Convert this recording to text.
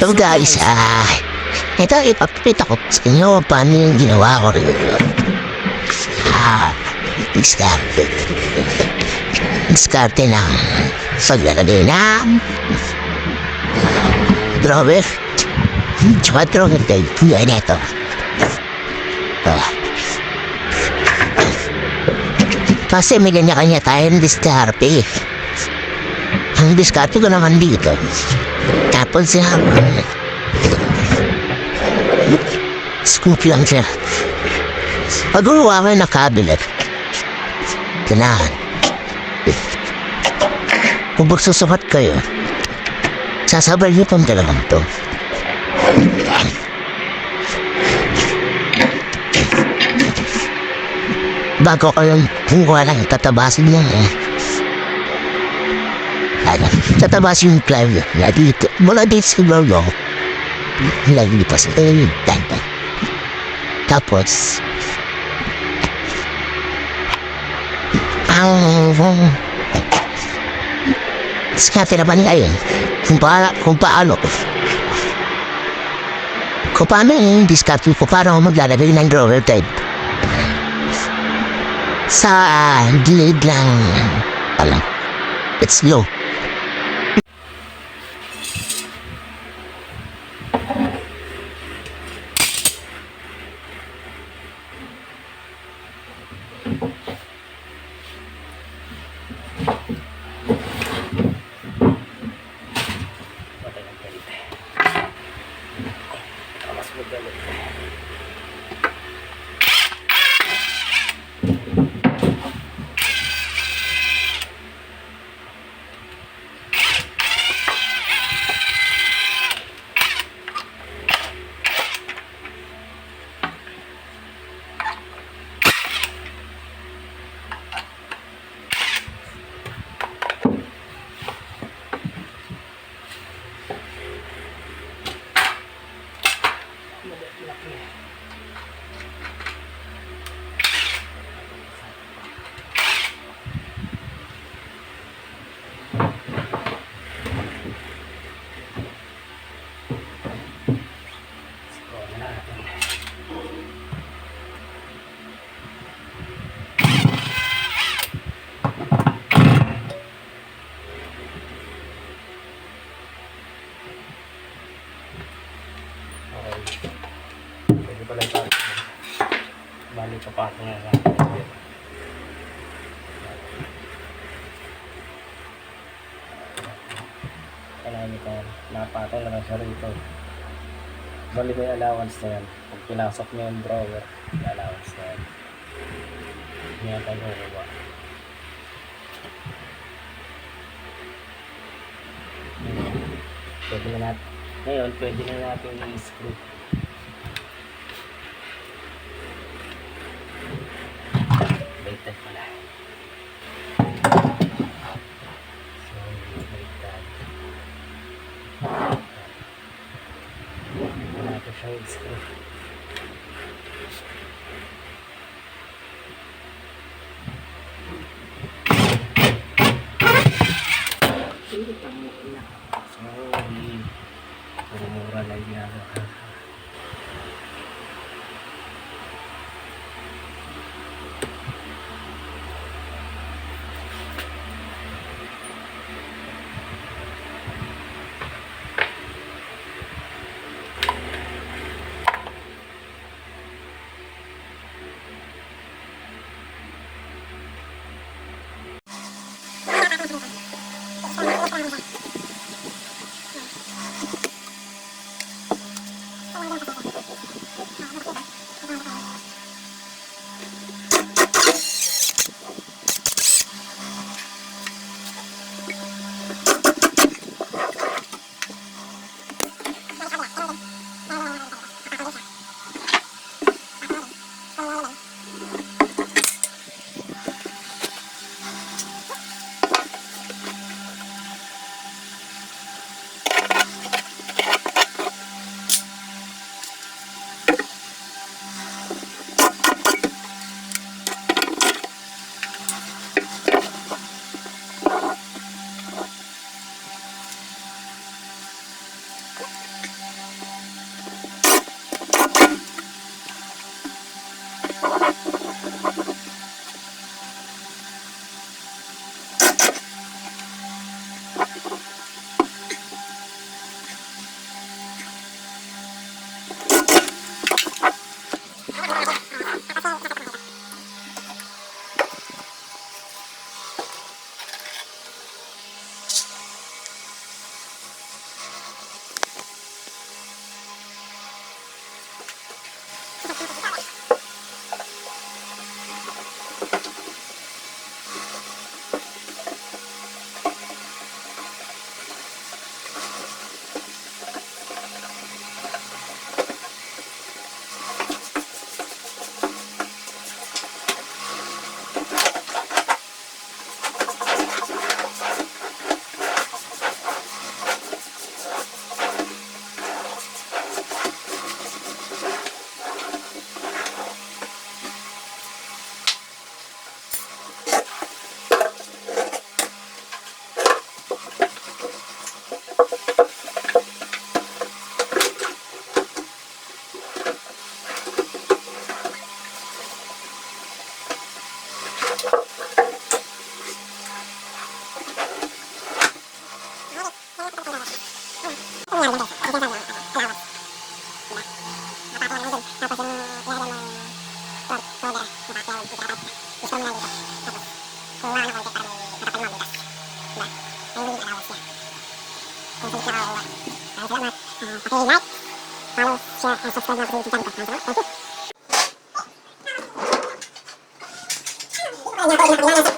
So guys, ito ipapakita ko sa inyo paano yung ginawa ko rin. Diskarte. Diskarte ng paglalagay ng drawer. Tsaka drawer tape. Yan ito. Kasi may kanya-kanya tayong diskarte. Ang diskarte ko naman dito. Tapos scoop lang siya. Pag-uwa ko na cabinet. Ganahan. Kung magsusukat kayo, sasabay niyo pang dalawang to. Bago kayong kumuha lang, tatabasin niya tatabasin yung plywood na dito. Mula dito sa lolo, laglipas tapos diskarte naman ngayon kung paano yung diskarte ko paano maglalagay ng drawer type sa gilid lang it's low. Pwede pala ito. Bali papatong na lang. Kailangan nyo kung napatong na lang siya rito. Bali may allowance na yan. Pag pinasok nyo yung drawer, may allowance na yan. Hindi yan tayo kukuha. Pwede na natin. Ngayon, pwede na natin i-screw. Baliktad pala. So, baliktad. Pwede natin siyang i-screw. Mura lang ginagawa. Salamat. Paki-like, follow, share, and subscribe na ako sa YouTube channel ko. Thank you.